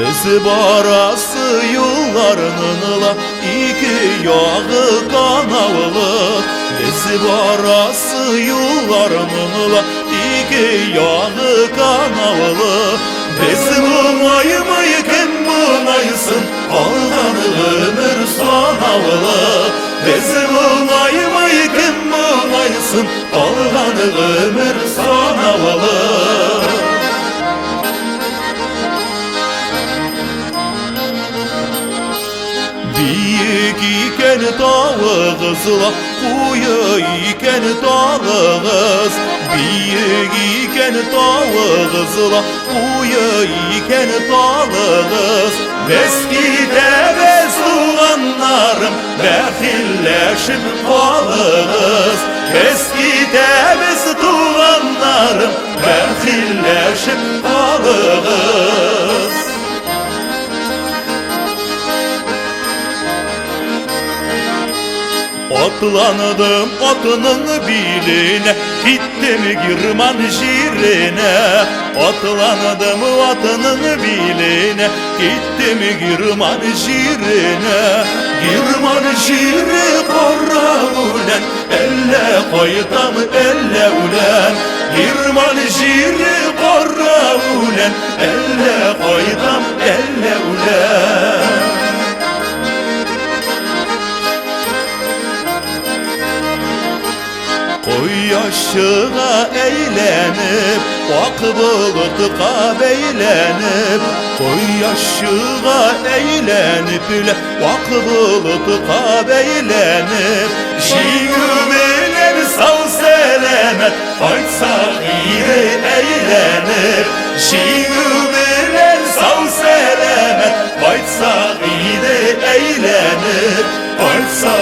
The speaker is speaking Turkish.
Bizi barası yollarınınla iki yağı kanavlı. Bizi barası yollarınınla iki yağı kanavlı. Bizi bulmayı kim bunaysın, aldanı ömür sanavlı. Bizi bulmayı kim bunaysın, aldanı ömür sanavlı. Büyük iken dağızla, kuyu iken dağız. Büyük iken dağızla, kuyu iken dağız. Eskide bez tuğanlarım, bəxilleşip kalırız. Eskide bez tuğanlarım, bəxilleşip kalırız. Atlandım atının biline, gittim girman şirine. Atlandım atının biline, gittim girman şirine. Girman şiri korra ulen, elle koydam elle ulen. Girman şiri korra ulen, elle koydam elle ulen. Koy yaşına eğlenip, bak bulut'a beylenip. Koy yaşına eğlenip, bak bulut'a beylenip. Şiirler sağ selamet, faysa iyi eğlenip. Şiirler sağ selamet, faysa iyi eğlenip. Faysa